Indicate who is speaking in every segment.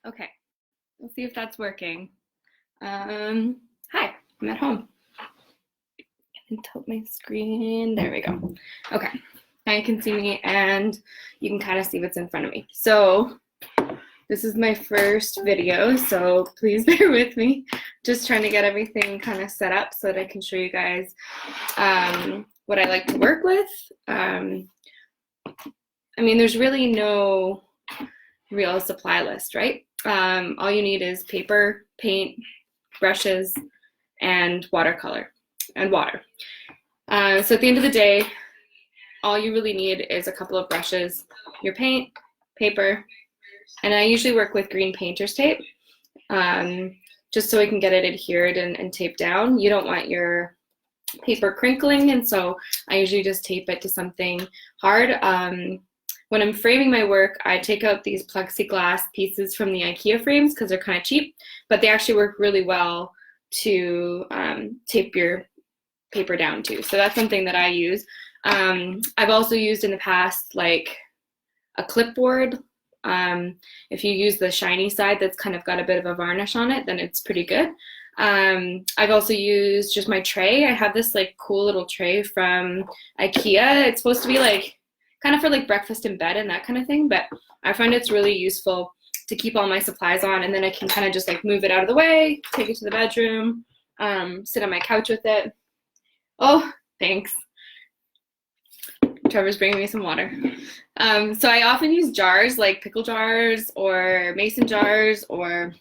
Speaker 1: Okay, we'll see if that's working. Hi, I'm at home. And tilt my screen. There we go. Okay, now you can see me and you can kind of see what's in front of me. So this is my first video, so please bear with me. Just trying to get everything kind of set up so that I can show you guys what I like to work with. I mean, there's really no real supply list, right? All you need is paper, paint, brushes, and watercolor and water. So at the end of the day, all you really need is a couple of brushes, your paint, paper, and I usually work with green painter's tape, just so I can get it adhered and taped down. You don't want your paper crinkling, and so I usually just tape it to something hard. When I'm framing my work, I take out these plexiglass pieces from the IKEA frames because they're kind of cheap, but they actually work really well to tape your paper down to. So that's something that I use. I've also used in the past like a clipboard. If you use the shiny side that's kind of got a bit of a varnish on it, then it's pretty good. I've also used just my tray. I have this like cool little tray from IKEA. It's supposed to be like kind of for like breakfast in bed and that kind of thing, but I find it's really useful to keep all my supplies on, and then I can kind of just like move it out of the way, take it to the bedroom, sit on my couch with it. Oh, thanks. Trevor's bringing me some water. So I often use jars, like pickle jars or mason jars or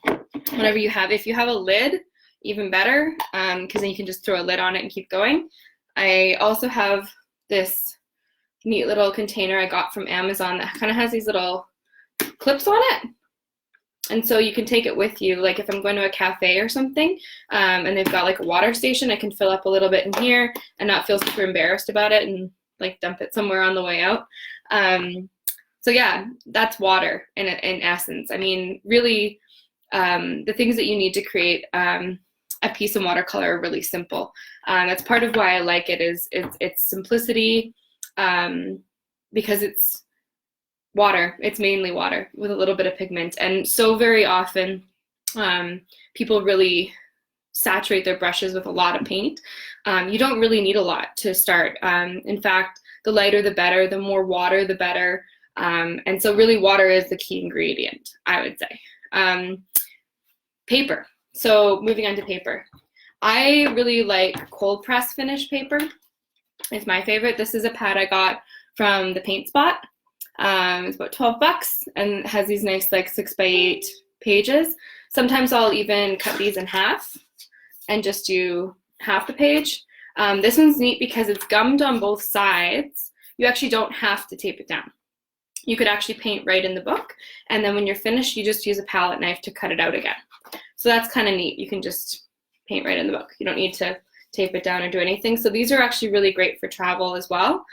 Speaker 1: whatever you have. If you have a lid, even better, because then you can just throw a lid on it and keep going. I also have this neat little container I got from Amazon that kind of has these little clips on it. And so you can take it with you, like if I'm going to a cafe or something, and they've got like a water station, I can fill up a little bit in here and not feel super embarrassed about it and like dump it somewhere on the way out. So yeah, that's water in essence. I mean, really, the things that you need to create a piece of watercolor are really simple. That's part of why I like it, is its simplicity, because it's water. It's mainly water with a little bit of pigment. And so very often people really saturate their brushes with a lot of paint. You don't really need a lot to start. In fact, the lighter the better, the more water the better. And so really water is the key ingredient, I would say. Paper. So moving on to paper. I really like cold press finish paper. It's my favorite. This is a pad I got from the Paint Spot. It's about $12 and has these nice like 6x8 pages. Sometimes I'll even cut these in half and just do half the page. This one's neat because it's gummed on both sides. You actually don't have to tape it down. You could actually paint right in the book, and then when you're finished, you just use a palette knife to cut it out again. So that's kind of neat. You can just paint right in the book. You don't need to tape it down or do anything. So these are actually really great for travel as well.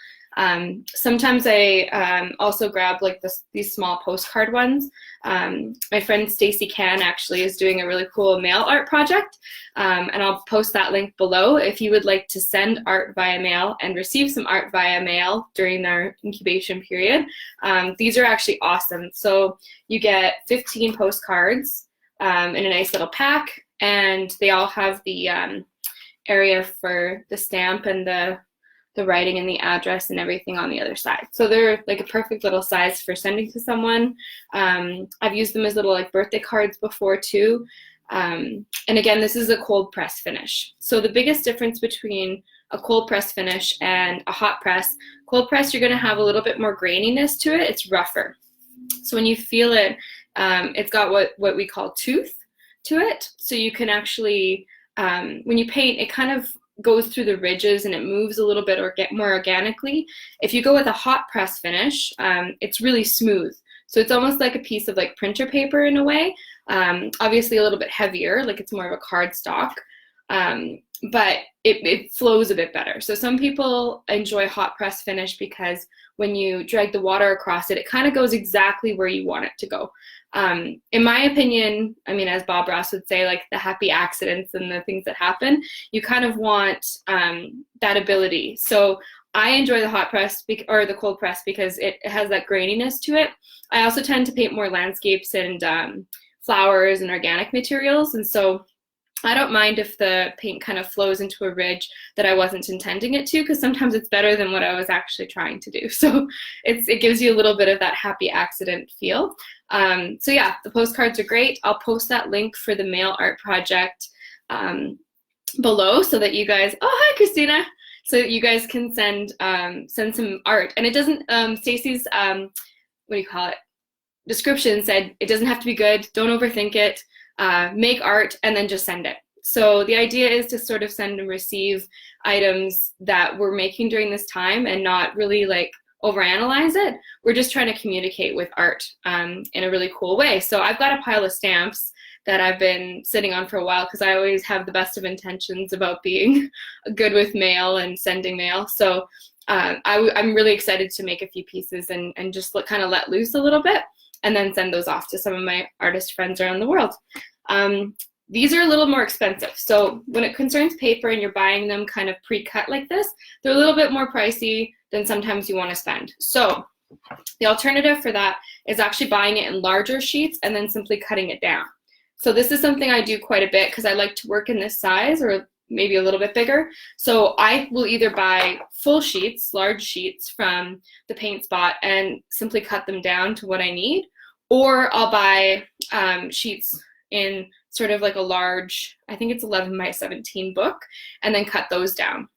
Speaker 1: Sometimes I also grab like these small postcard ones. My friend Stacy Can actually is doing a really cool mail art project, and I'll post that link below if you would like to send art via mail and receive some art via mail during their incubation period. These are actually awesome. So you get 15 postcards in a nice little pack, and they all have the area for the stamp and the writing and the address and everything on the other side. So they're like a perfect little size for sending to someone. I've used them as little like birthday cards before too. And again, this is a cold press finish. So the biggest difference between a cold press finish and a hot press, cold press, you're gonna have a little bit more graininess to it. It's rougher. So when you feel it, it's got what we call tooth to it. So you can actually, when you paint, it kind of goes through the ridges and it moves a little bit or get more organically. If you go with a hot press finish, it's really smooth. So it's almost like a piece of like printer paper in a way. Obviously a little bit heavier, like it's more of a cardstock, but it flows a bit better. So some people enjoy hot press finish because when you drag the water across it, it kind of goes exactly where you want it to go. In my opinion, I mean, as Bob Ross would say, like the happy accidents and the things that happen, you kind of want that ability. So I enjoy the hot press or the cold press because it has that graininess to it. I also tend to paint more landscapes and flowers and organic materials. And so I don't mind if the paint kind of flows into a ridge that I wasn't intending it to, because sometimes it's better than what I was actually trying to do. So it gives you a little bit of that happy accident feel. So yeah, the postcards are great. I'll post that link for the mail art project below so that you guys, oh, hi, Christina. So that you guys can send some art. And it doesn't, Stacy's, what do you call it? Description said it doesn't have to be good, don't overthink it, make art and then just send it. So the idea is to sort of send and receive items that we're making during this time and not really like overanalyze it. We're just trying to communicate with art in a really cool way. So I've got a pile of stamps that I've been sitting on for a while because I always have the best of intentions about being good with mail and sending mail. So I'm really excited to make a few pieces and just kind of let loose a little bit and then send those off to some of my artist friends around the world. These are a little more expensive. So when it concerns paper and you're buying them kind of pre-cut like this, they're a little bit more pricey than sometimes you want to spend. So the alternative for that is actually buying it in larger sheets and then simply cutting it down. So this is something I do quite a bit because I like to work in this size or maybe a little bit bigger. So I will either buy full sheets, large sheets from the paint spot and simply cut them down to what I need, or I'll buy sheets in sort of like a large, I think it's 11 by 17 book, and then cut those down.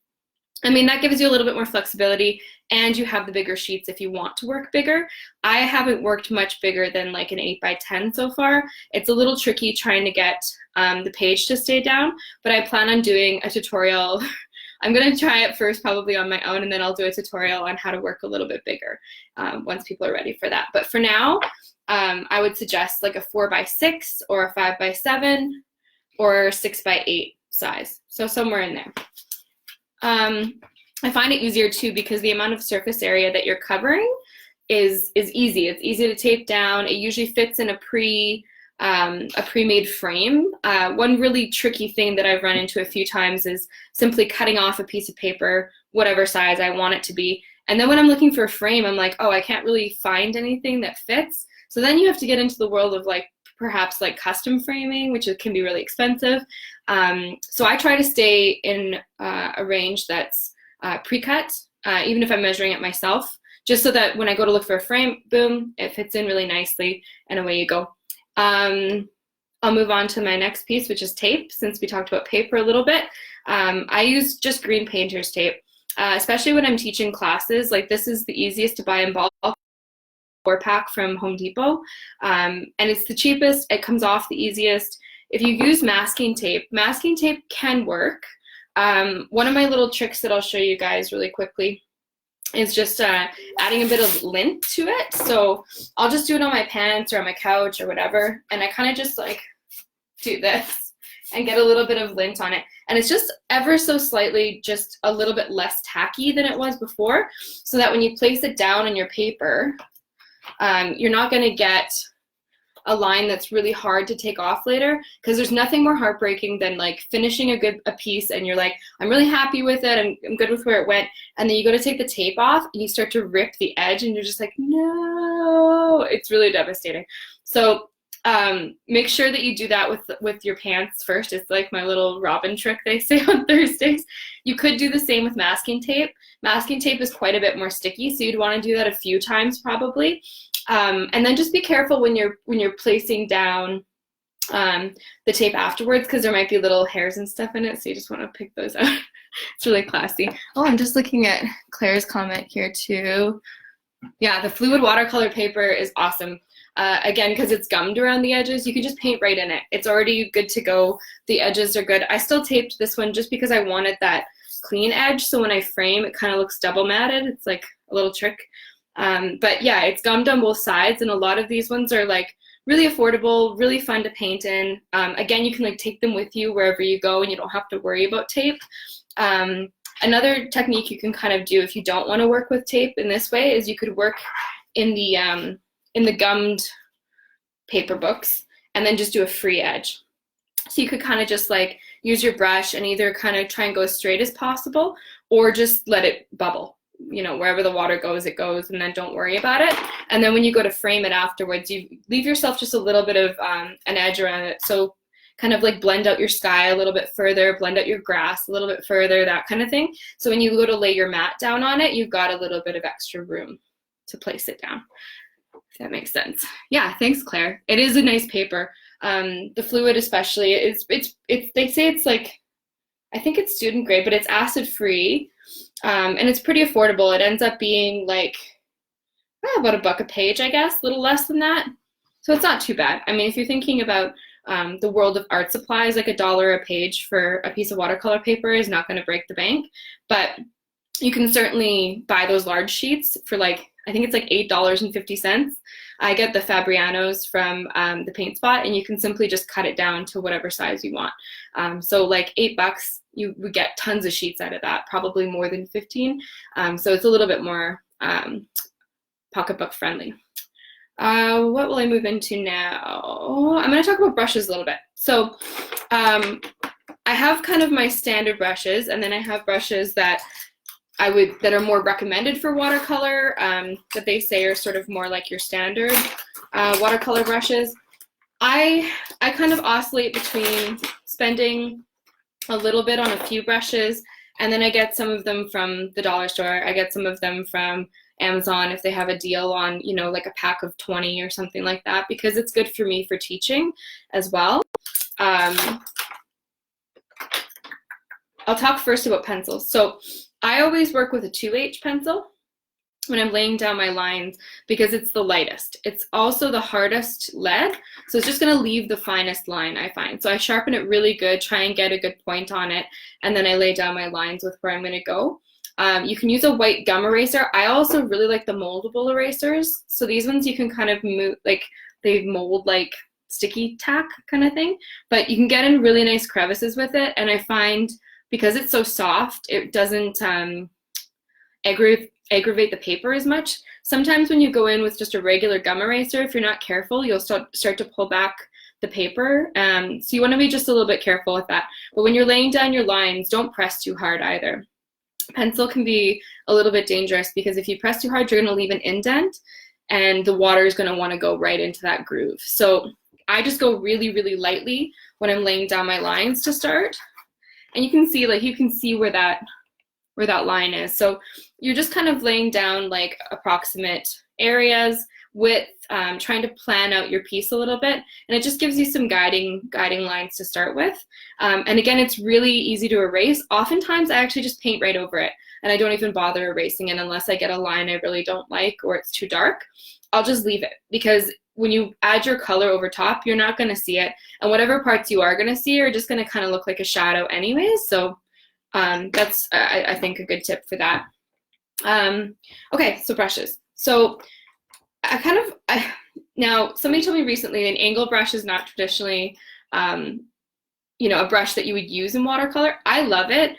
Speaker 1: I mean, that gives you a little bit more flexibility and you have the bigger sheets if you want to work bigger. I haven't worked much bigger than like an 8 by 10 so far. It's a little tricky trying to get the page to stay down, but I plan on doing a tutorial. I'm going to try it first probably on my own, and then I'll do a tutorial on how to work a little bit bigger once people are ready for that. But for now, I would suggest like a 4 by 6 or a 5 by 7 or 6 by 8 size. So somewhere in there. I find it easier too because the amount of surface area that you're covering is easy. It's easy to tape down. It usually fits in a pre-made frame. One really tricky thing that I've run into a few times is simply cutting off a piece of paper, whatever size I want it to be. And then when I'm looking for a frame, I'm like, oh, I can't really find anything that fits. So then you have to get into the world of like perhaps like custom framing, which can be really expensive. So I try to stay in a range that's pre-cut, even if I'm measuring it myself, just so that when I go to look for a frame, boom, it fits in really nicely and away you go. I'll move on to my next piece, which is tape, since we talked about paper a little bit. I use just green painter's tape, especially when I'm teaching classes. Like this is the easiest to buy in bulk. 4-pack from Home Depot, and it's the cheapest. It comes off the easiest. If you use masking tape can work. One of my little tricks that I'll show you guys really quickly is just adding a bit of lint to it. So I'll just do it on my pants or on my couch or whatever, and I kind of just like do this and get a little bit of lint on it. And it's just ever so slightly just a little bit less tacky than it was before, so that when you place it down on your paper, you're not going to get a line that's really hard to take off later, because there's nothing more heartbreaking than like finishing a piece and you're like, I'm really happy with it, I'm good with where it went, and then you go to take the tape off and you start to rip the edge and you're just like, no, it's really devastating. So make sure that you do that with your pants first. It's like my little Robyn trick they say on Thursdays. You could do the same with masking tape. Masking tape is quite a bit more sticky, so you'd want to do that a few times probably. And then just be careful when you're placing down the tape afterwards, because there might be little hairs and stuff in it, so you just want to pick those out. It's really classy. Oh, I'm just looking at Claire's comment here too. Yeah, the fluid watercolor paper is awesome. Again, because it's gummed around the edges, you can just paint right in it. It's already good to go. The edges are good. I still taped this one just because I wanted that clean edge, so when I frame, it kind of looks double matted. It's like a little trick. But yeah, it's gummed on both sides, and a lot of these ones are like really affordable, really fun to paint in. Again, you can like take them with you wherever you go, and you don't have to worry about tape. Another technique you can kind of do if you don't want to work with tape in this way is you could work in the gummed paper books and then just do a free edge. So you could kind of just like use your brush and either kind of try and go as straight as possible or just let it bubble. you know, wherever the water goes, it goes, and then don't worry about it. And then when you go to frame it afterwards, you leave yourself just a little bit of an edge around it. So kind of like blend out your sky a little bit further, blend out your grass a little bit further, that kind of thing. So when you go to lay your mat down on it, you've got a little bit of extra room to place it down, if that makes sense. Yeah, thanks, Claire. It is a nice paper. The fluid especially, it's they say it's like, I think it's student grade, but it's acid free, and it's pretty affordable. It ends up being like about $1 a page, I guess, a little less than that. So it's not too bad. I mean, if you're thinking about the world of art supplies, like $1 a page for a piece of watercolor paper is not going to break the bank, but you can certainly buy those large sheets for like, I think it's like $8.50. I get the Fabrianos from the Paint Spot, and you can simply just cut it down to whatever size you want. So like $8, you would get tons of sheets out of that, probably more than 15. So it's a little bit more pocketbook friendly. What will I move into now? I'm going to talk about brushes a little bit. So I have kind of my standard brushes, and then I have brushes that that are more recommended for watercolor, that they say are sort of more like your standard watercolor brushes. I kind of oscillate between spending a little bit on a few brushes, and then I get some of them from the dollar store. I get some of them from Amazon if they have a deal on, you know, like a pack of 20 or something like that, because it's good for me for teaching as well. I'll talk first about pencils. So I always work with a 2H pencil when I'm laying down my lines because it's the lightest. It's also the hardest lead, so it's just going to leave the finest line, I find. So I sharpen it really good, try and get a good point on it, and then I lay down my lines with where I'm going to go. You can use a white gum eraser. I also really like the moldable erasers. So these ones you can kind of move, like they mold like sticky tack kind of thing, but you can get in really nice crevices with it. And I find because it's so soft, it doesn't aggravate the paper as much. Sometimes when you go in with just a regular gum eraser, if you're not careful, you'll start to pull back the paper. So you want to be just a little bit careful with that. But when you're laying down your lines, don't press too hard either. Pencil can be a little bit dangerous because if you press too hard, you're going to leave an indent and the water is going to want to go right into that groove. So I just go really, really lightly when I'm laying down my lines to start. And you can see, like, you can see where that line is. So you're just kind of laying down like approximate areas with trying to plan out your piece a little bit, and it just gives you some guiding lines to start with. And again, it's really easy to erase. Oftentimes I actually just paint right over it, and I don't even bother erasing it unless I get a line I really don't like or it's too dark. I'll just leave it, because when you add your color over top, you're not going to see it, and whatever parts you are going to see are just going to kind of look like a shadow anyways. So that's I think a good tip for that. Okay, so brushes. So now somebody told me recently an angle brush is not traditionally, you know, a brush that you would use in watercolor. I love it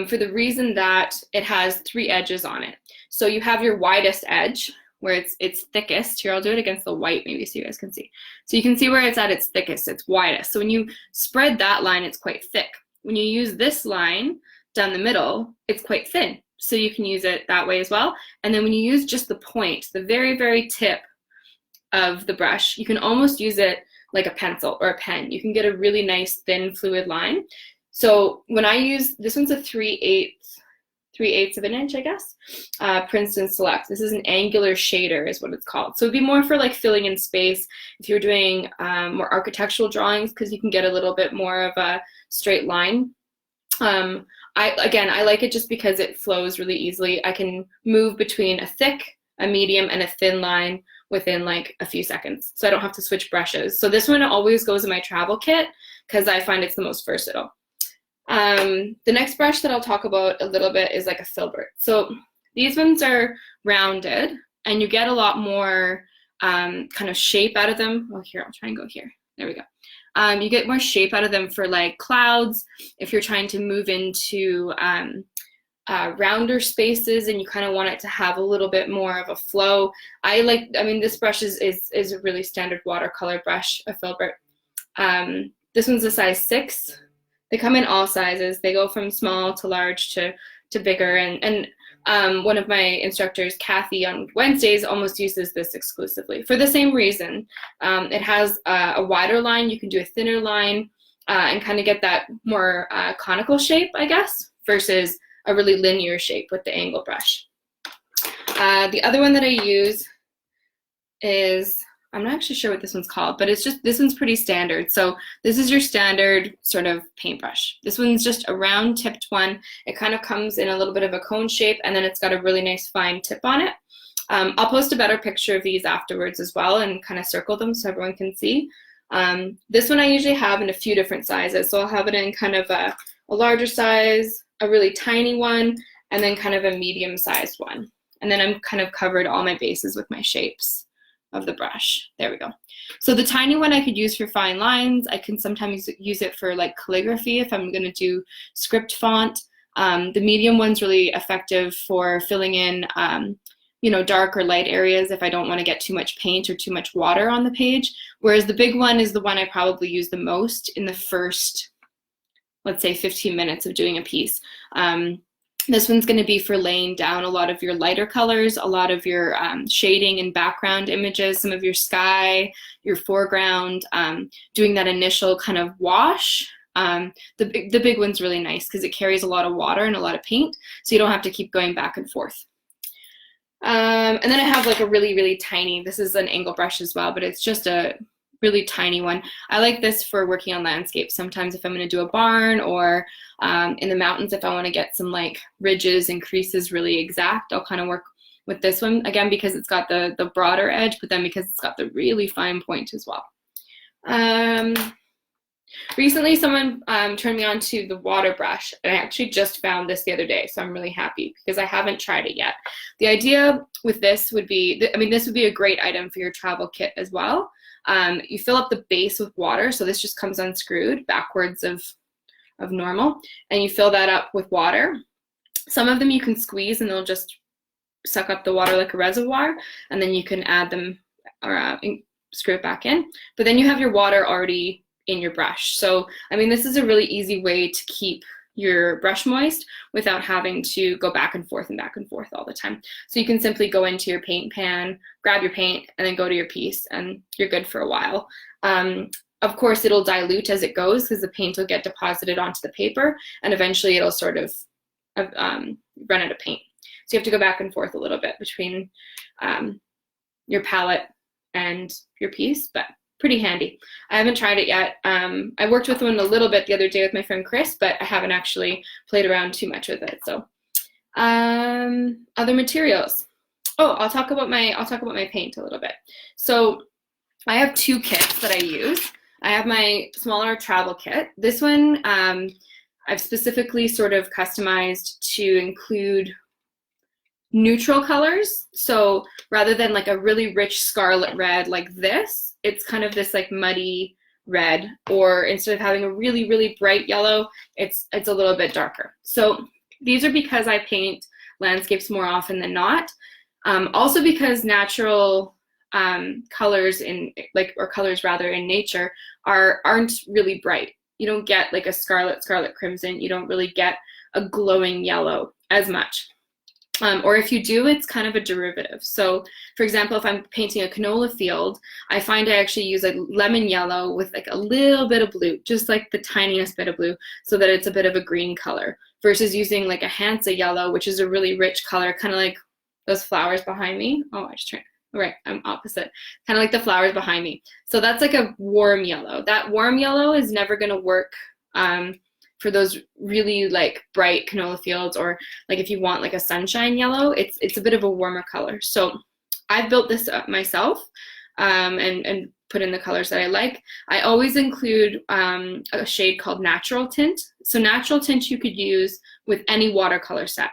Speaker 1: for the reason that it has 3 edges on it. So you have your widest edge where it's thickest. Here, I'll do it against the white maybe so you guys can see. So you can see where it's at its thickest, it's widest. So when you spread that line, it's quite thick. When you use this line down the middle, it's quite thin. So you can use it that way as well. And then when you use just the point, the very, very tip of the brush, you can almost use it like a pencil or a pen. You can get a really nice thin fluid line. So when I use, this one's a 3/8 of an inch, I guess, Princeton Select. This is an angular shader is what it's called. So it'd be more for like filling in space if you're doing more architectural drawings, because you can get a little bit more of a straight line. I like it just because it flows really easily. I can move between a thick, a medium, and a thin line within like a few seconds. So I don't have to switch brushes. So this one always goes in my travel kit because I find it's the most versatile. The next brush that I'll talk about a little bit is like a filbert. So these ones are rounded and you get a lot more kind of shape out of them. Oh, here, I'll try and go here. There we go. You get more shape out of them for like clouds, if you're trying to move into rounder spaces and you kind of want it to have a little bit more of a flow. I mean, this brush is a really standard watercolor brush, a filbert. This one's a size 6. They come in all sizes. They go from small to large to bigger. And One of my instructors, Kathy, on Wednesdays almost uses this exclusively for the same reason. It has a wider line. You can do a thinner line and kind of get that more conical shape, I guess, versus a really linear shape with the angle brush. The other one that I use is, I'm not actually sure what this one's called, but it's just, this one's pretty standard. So this is your standard sort of paintbrush. This one's just a round tipped one. It kind of comes in a little bit of a cone shape, and then it's got a really nice fine tip on it. I'll post a better picture of these afterwards as well and kind of circle them so everyone can see. This one I usually have in a few different sizes. So I'll have it in kind of a larger size, a really tiny one, and then kind of a medium sized one. And then I'm kind of covered all my bases with my shapes of the brush. There we go. So the tiny one I could use for fine lines. I can sometimes use it for like calligraphy if I'm going to do script font. The medium one's really effective for filling in you know, dark or light areas if I don't want to get too much paint or too much water on the page. Whereas the big one is the one I probably use the most in the first, let's say, 15 minutes of doing a piece. This one's going to be for laying down a lot of your lighter colors, a lot of your shading and background images, some of your sky, your foreground, doing that initial kind of wash. The big one's really nice because it carries a lot of water and a lot of paint, so you don't have to keep going back and forth. And then I have like a really, really tiny, this is an angle brush as well, but it's just a really tiny one. I like this for working on landscapes. Sometimes if I'm going to do a barn or in the mountains, if I want to get some like ridges and creases really exact, I'll kind of work with this one, again, because it's got the broader edge, but then because it's got the really fine point as well. Recently, someone turned me on to the water brush, and I actually just found this the other day, so I'm really happy because I haven't tried it yet. The idea with this would be, I mean, this would be a great item for your travel kit as well. You fill up the base with water, so this just comes unscrewed backwards of normal, and you fill that up with water. Some of them you can squeeze and they'll just suck up the water like a reservoir, and then you can add them or screw it back in. But then you have your water already in your brush. So, I mean, this is a really easy way to keep your brush moist without having to go back and forth all the time. So you can simply go into your paint pan, grab your paint, and then go to your piece, and you're good for a while. Of course, it'll dilute as it goes because the paint will get deposited onto the paper, and eventually it'll sort of run out of paint. So you have to go back and forth a little bit between your palette and your piece, but pretty handy. I haven't tried it yet. I worked with one a little bit the other day with my friend Chris, but I haven't actually played around too much with it. So other materials. Oh, I'll talk about my paint a little bit. So I have two kits that I use. I have my smaller travel kit. This one I've specifically sort of customized to include neutral colors. So rather than like a really rich scarlet red like this, it's kind of this like muddy red, or instead of having a really, really bright yellow, it's a little bit darker. So these are because I paint landscapes more often than not. Also because natural colors in colors in nature aren't really bright. You don't get like a scarlet crimson. You don't really get a glowing yellow as much. Or if you do, it's kind of a derivative. So for example, if I'm painting a canola field, I find I actually use like lemon yellow with like a little bit of blue, just like the tiniest bit of blue, so that it's a bit of a green color, versus using like a Hansa yellow, which is a really rich color, kind of like those flowers behind me. Oh, I just turned, right, I'm opposite. Kind of like the flowers behind me. So that's like a warm yellow. That warm yellow is never gonna work for those really like bright canola fields, or like if you want like a sunshine yellow, it's a bit of a warmer color. So I've built this up myself and put in the colors that I like. I always include a shade called natural tint. So natural tint you could use with any watercolor set.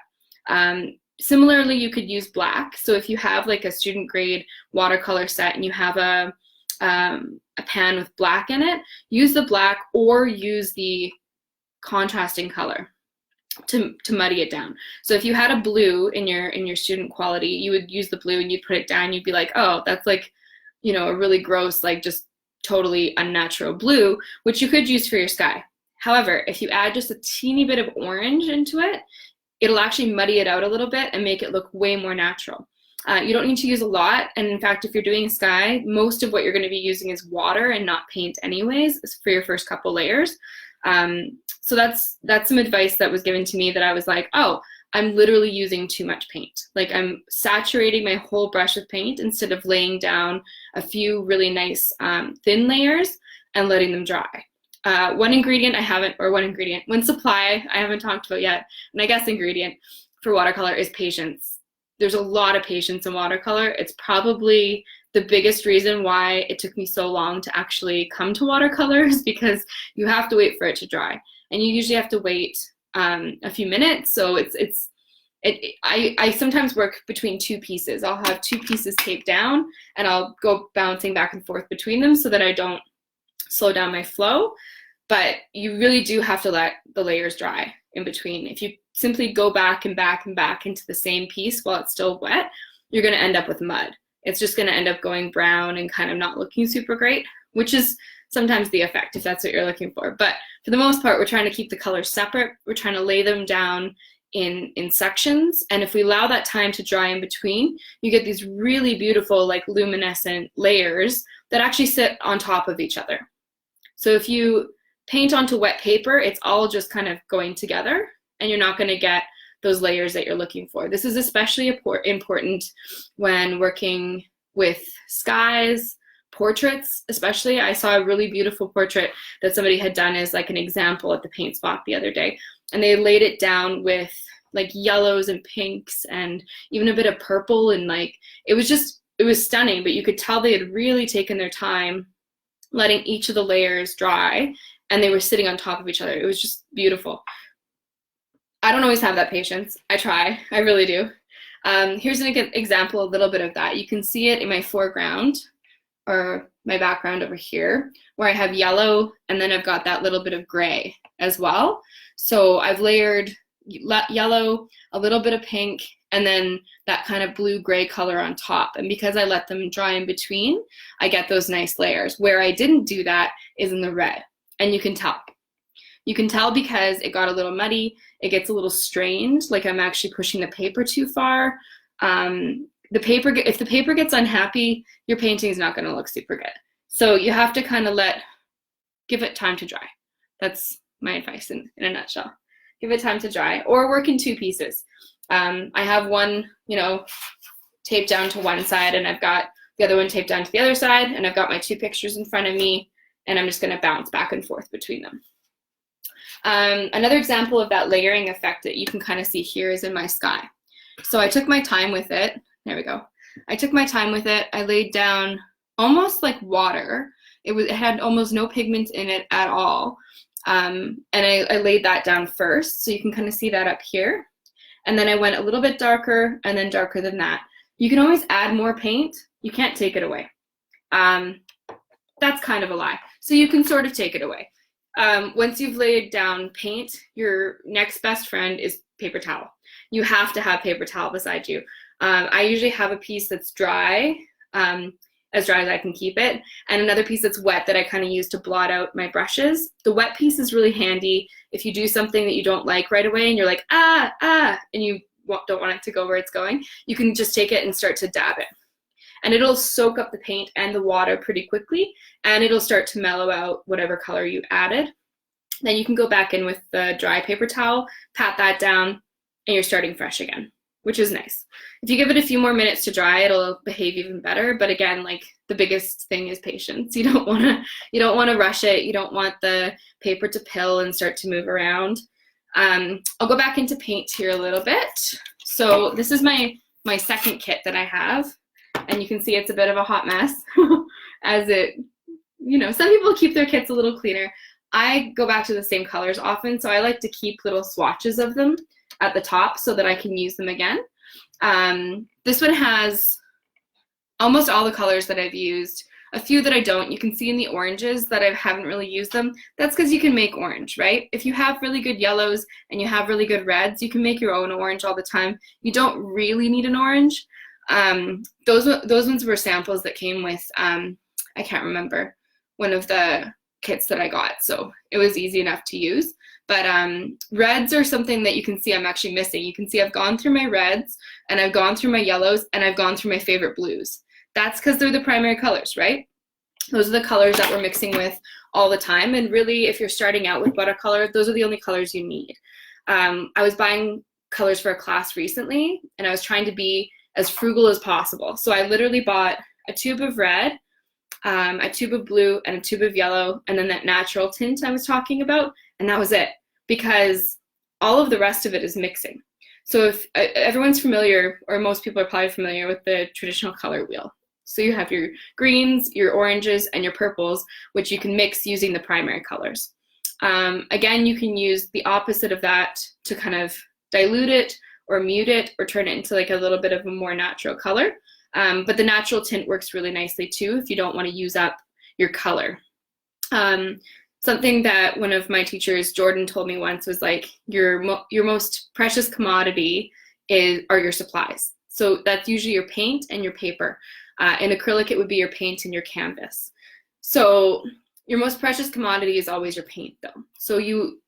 Speaker 1: Similarly, you could use black. So if you have like a student grade watercolor set and you have a pan with black in it, use the black or use the contrasting color to muddy it down. So if you had a blue in your student quality, you would use the blue and you'd put it down, you'd be like, oh, that's like, you know, a really gross, like just totally unnatural blue, which you could use for your sky. However, if you add just a teeny bit of orange into it, it'll actually muddy it out a little bit and make it look way more natural. You don't need to use a lot, and in fact, if you're doing a sky, most of what you're going to be using is water and not paint anyways for your first couple layers. So that's some advice that was given to me that I was like, oh, I'm literally using too much paint. Like I'm saturating my whole brush with paint instead of laying down a few really nice thin layers and letting them dry. One supply I haven't talked about yet, and I guess ingredient for watercolor is patience. There's a lot of patience in watercolor. It's probably the biggest reason why it took me so long to actually come to watercolors, because you have to wait for it to dry, and you usually have to wait a few minutes. So I sometimes work between two pieces. I'll have two pieces taped down, and I'll go bouncing back and forth between them so that I don't slow down my flow. But you really do have to let the layers dry in between. If you simply go back and back and back into the same piece while it's still wet, you're going to end up with mud. It's just going to end up going brown and kind of not looking super great, which is sometimes the effect if that's what you're looking for. But for the most part, we're trying to keep the colors separate. We're trying to lay them down in sections. And if we allow that time to dry in between, you get these really beautiful, like luminescent layers that actually sit on top of each other. So if you paint onto wet paper, it's all just kind of going together, and you're not going to get those layers that you're looking for. This is especially important when working with skies, portraits especially. I saw a really beautiful portrait that somebody had done as like an example at the paint spot the other day, and they laid it down with like yellows and pinks and even a bit of purple, and like it was stunning, but you could tell they had really taken their time letting each of the layers dry, and they were sitting on top of each other. It was just beautiful. I don't always have that patience. I try, I really do. Here's an example, a little bit of that. You can see it in my foreground or my background over here, where I have yellow, and then I've got that little bit of gray as well. So I've layered yellow, a little bit of pink, and then that kind of blue-gray color on top. And because I let them dry in between, I get those nice layers. Where I didn't do that is in the red, and you can tell. You can tell because it got a little muddy, it gets a little strained, like I'm actually pushing the paper too far. If the paper gets unhappy, your painting is not going to look super good. So you have to kind of give it time to dry. That's my advice in a nutshell. Give it time to dry, or work in two pieces. I have one, taped down to one side, and I've got the other one taped down to the other side, and I've got my two pictures in front of me, and I'm just going to bounce back and forth between them. Another example of that layering effect that you can kind of see here is in my sky. So I took my time with it. There we go. I took my time with it. I laid down almost like water. It had almost no pigment in it at all. And I laid that down first, so you can kind of see that up here. And then I went a little bit darker, and then darker than that. You can always add more paint. You can't take it away. That's kind of a lie. So you can sort of take it away. Once you've laid down paint, your next best friend is paper towel. You have to have paper towel beside you. I usually have a piece that's dry, as dry as I can keep it, and another piece that's wet that I kind of use to blot out my brushes. The wet piece is really handy if you do something that you don't like right away and you're like, and you don't want it to go where it's going. You can just take it and start to dab it. And it'll soak up the paint and the water pretty quickly, and it'll start to mellow out whatever color you added. Then you can go back in with the dry paper towel, pat that down, and you're starting fresh again, which is nice. If you give it a few more minutes to dry, it'll behave even better. But again, like the biggest thing is patience. You don't want to rush it. You don't want the paper to pill and start to move around. I'll go back into paint here a little bit. So this is my second kit that I have. And you can see it's a bit of a hot mess as it, some people keep their kits a little cleaner. I go back to the same colors often, so I like to keep little swatches of them at the top so that I can use them again. This one has almost all the colors that I've used. A few that I don't. You can see in the oranges that I haven't really used them. That's because you can make orange, right? If you have really good yellows and you have really good reds, you can make your own orange all the time. You don't really need an orange. Those ones were samples that came with, I can't remember, one of the kits that I got, so it was easy enough to use. But reds are something that you can see I'm actually missing. You can see I've gone through my reds, and I've gone through my yellows, and I've gone through my favorite blues. That's because they're the primary colors, right? Those are the colors that we're mixing with all the time. And really, if you're starting out with watercolor, those are the only colors you need. I was buying colors for a class recently, and I was trying to be as frugal as possible. So I literally bought a tube of red, a tube of blue, and a tube of yellow, and then that natural tint I was talking about, and that was it, because all of the rest of it is mixing. So if everyone's familiar, or most people are probably familiar with the traditional color wheel. So you have your greens, your oranges, and your purples, which you can mix using the primary colors. Again, you can use the opposite of that to kind of dilute it or mute it or turn it into like a little bit of a more natural color. But the natural tint works really nicely too if you don't want to use up your color. Something that one of my teachers, Jordan, told me once was like, your most precious commodity are your supplies. So that's usually your paint and your paper. In acrylic, it would be your paint and your canvas. So your most precious commodity is always your paint though. So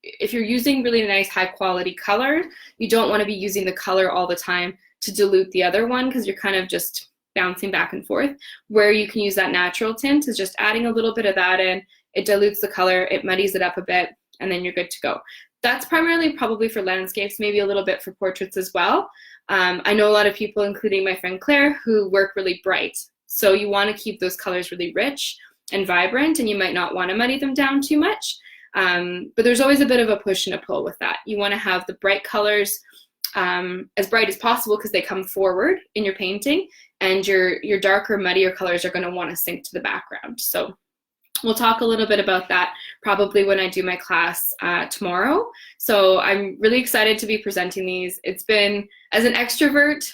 Speaker 1: if you're using really nice high quality color, you don't want to be using the color all the time to dilute the other one, because you're kind of just bouncing back and forth. Where you can use that natural tint is just adding a little bit of that in. It dilutes the color, it muddies it up a bit, and then you're good to go. That's primarily probably for landscapes, maybe a little bit for portraits as well. I know a lot of people, including my friend Claire, who work really bright. So you want to keep those colors really rich and vibrant, and you might not want to muddy them down too much. But there's always a bit of a push and a pull with that. You want to have the bright colors as bright as possible because they come forward in your painting, and your darker, muddier colors are going to want to sink to the background. So we'll talk a little bit about that probably when I do my class tomorrow. So I'm really excited to be presenting these. It's been, as an extrovert,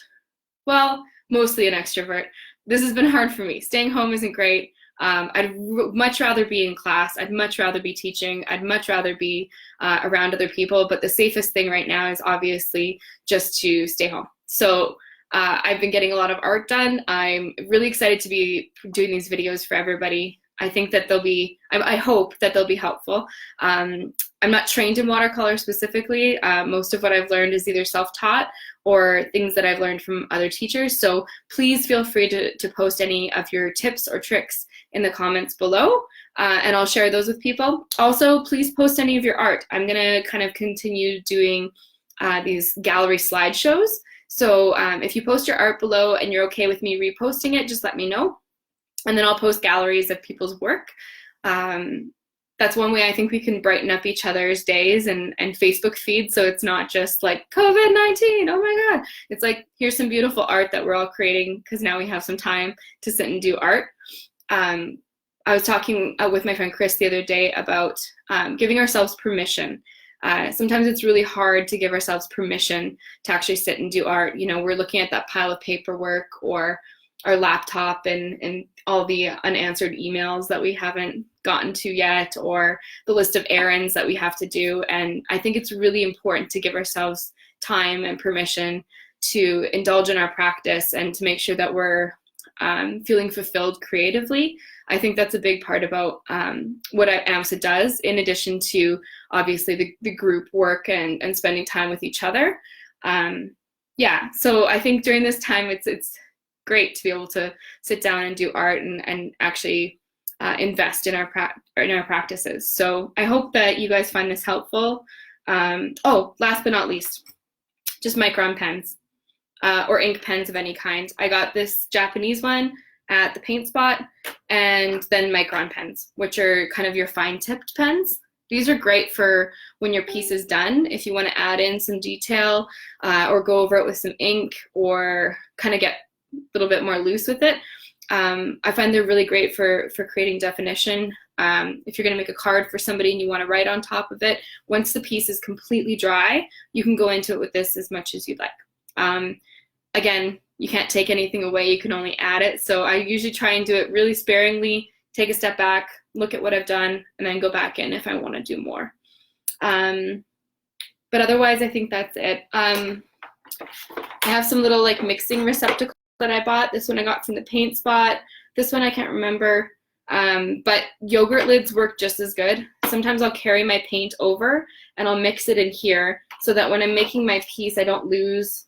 Speaker 1: well, mostly an extrovert, this has been hard for me. Staying home isn't great. I'd much rather be in class. I'd much rather be teaching. I'd much rather be around other people. But the safest thing right now is obviously just to stay home. So I've been getting a lot of art done. I'm really excited to be doing these videos for everybody. I think that I hope that they'll be helpful. I'm not trained in watercolor specifically. Most of what I've learned is either self-taught or things that I've learned from other teachers. So please feel free to post any of your tips or tricks in the comments below, and I'll share those with people. Also, please post any of your art. I'm gonna kind of continue doing these gallery slideshows. So if you post your art below and you're okay with me reposting it, just let me know. And then I'll post galleries of people's work. That's one way I think we can brighten up each other's days and Facebook feeds, so it's not just like COVID-19, oh my God. It's like, here's some beautiful art that we're all creating because now we have some time to sit and do art. I was talking with my friend Chris the other day about giving ourselves permission. Sometimes it's really hard to give ourselves permission to actually sit and do art. You know, we're looking at that pile of paperwork or our laptop and all the unanswered emails that we haven't gotten to yet, or the list of errands that we have to do. And I think it's really important to give ourselves time and permission to indulge in our practice and to make sure that we're feeling fulfilled creatively. I think that's a big part about what AMSA does, in addition to obviously the group work and spending time with each other. Yeah, so I think during this time it's great to be able to sit down and do art and actually invest in our practices. So I hope that you guys find this helpful. Oh, last but not least, just micron pens or ink pens of any kind. I got this Japanese one at the Paint Spot, and then micron pens, which are kind of your fine tipped pens. These are great for when your piece is done, if you want to add in some detail or go over it with some ink or kind of get a little bit more loose with it. I find they're really great for creating definition. If you're going to make a card for somebody and you want to write on top of it, once the piece is completely dry, you can go into it with this as much as you'd like. Again, you can't take anything away, you can only add it. So I usually try and do it really sparingly, take a step back, look at what I've done, and then go back in if I want to do more. But otherwise, I think that's it. I have some little like mixing receptacles that I bought. This one I got from the Paint Spot. This one I can't remember. But yogurt lids work just as good. Sometimes I'll carry my paint over and I'll mix it in here so that when I'm making my piece, I don't lose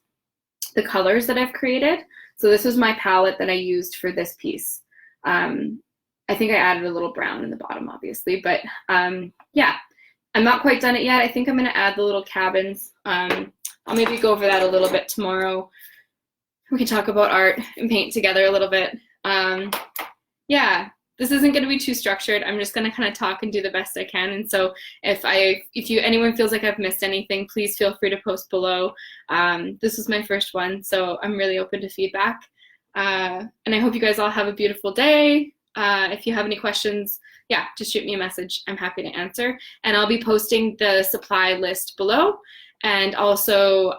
Speaker 1: the colors that I've created. So this was my palette that I used for this piece. I think I added a little brown in the bottom, obviously, but yeah, I'm not quite done it yet. I think I'm gonna add the little cabins. I'll maybe go over that a little bit tomorrow. We can talk about art and paint together a little bit. Yeah, this isn't gonna be too structured. I'm just gonna kind of talk and do the best I can. And so if anyone feels like I've missed anything, please feel free to post below. This was my first one, so I'm really open to feedback. And I hope you guys all have a beautiful day. If you have any questions, yeah, just shoot me a message. I'm happy to answer. And I'll be posting the supply list below, and also,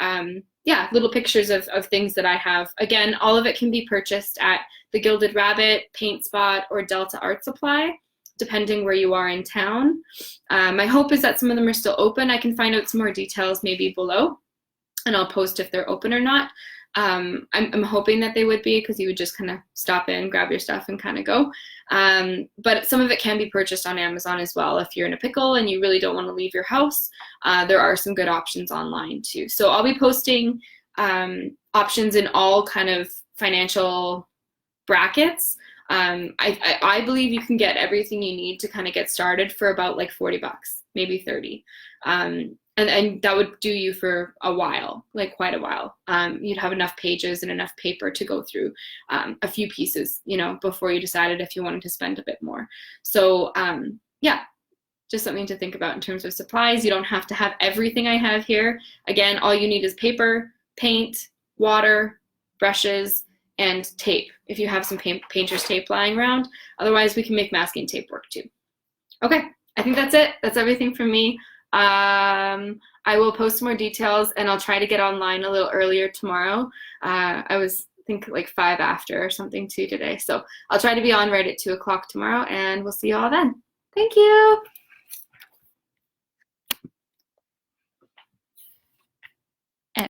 Speaker 1: yeah, little pictures of things that I have. Again, all of it can be purchased at the Gilded Rabbit, Paint Spot, or Delta Art Supply, depending where you are in town. My hope is that some of them are still open. I can find out some more details maybe below, and I'll post if they're open or not. I'm hoping that they would be, because you would just kind of stop in, grab your stuff, and kind of go. But some of it can be purchased on Amazon as well. If you're in a pickle and you really don't want to leave your house, there are some good options online too. So I'll be posting options in all kind of financial brackets. I believe you can get everything you need to kind of get started for about like 40 bucks, maybe 30. And that would do you for a while, like quite a while. You'd have enough pages and enough paper to go through a few pieces, you know, before you decided if you wanted to spend a bit more. So yeah, just something to think about in terms of supplies. You don't have to have everything I have here. Again, all you need is paper, paint, water, brushes, and tape, if you have some painter's tape lying around. Otherwise, we can make masking tape work too. Okay, I think that's it. That's everything from me. I will post more details, and I'll try to get online a little earlier tomorrow. I was think like 5 after or something too today. So I'll try to be on right at 2 o'clock tomorrow, and we'll see you all then. Thank you.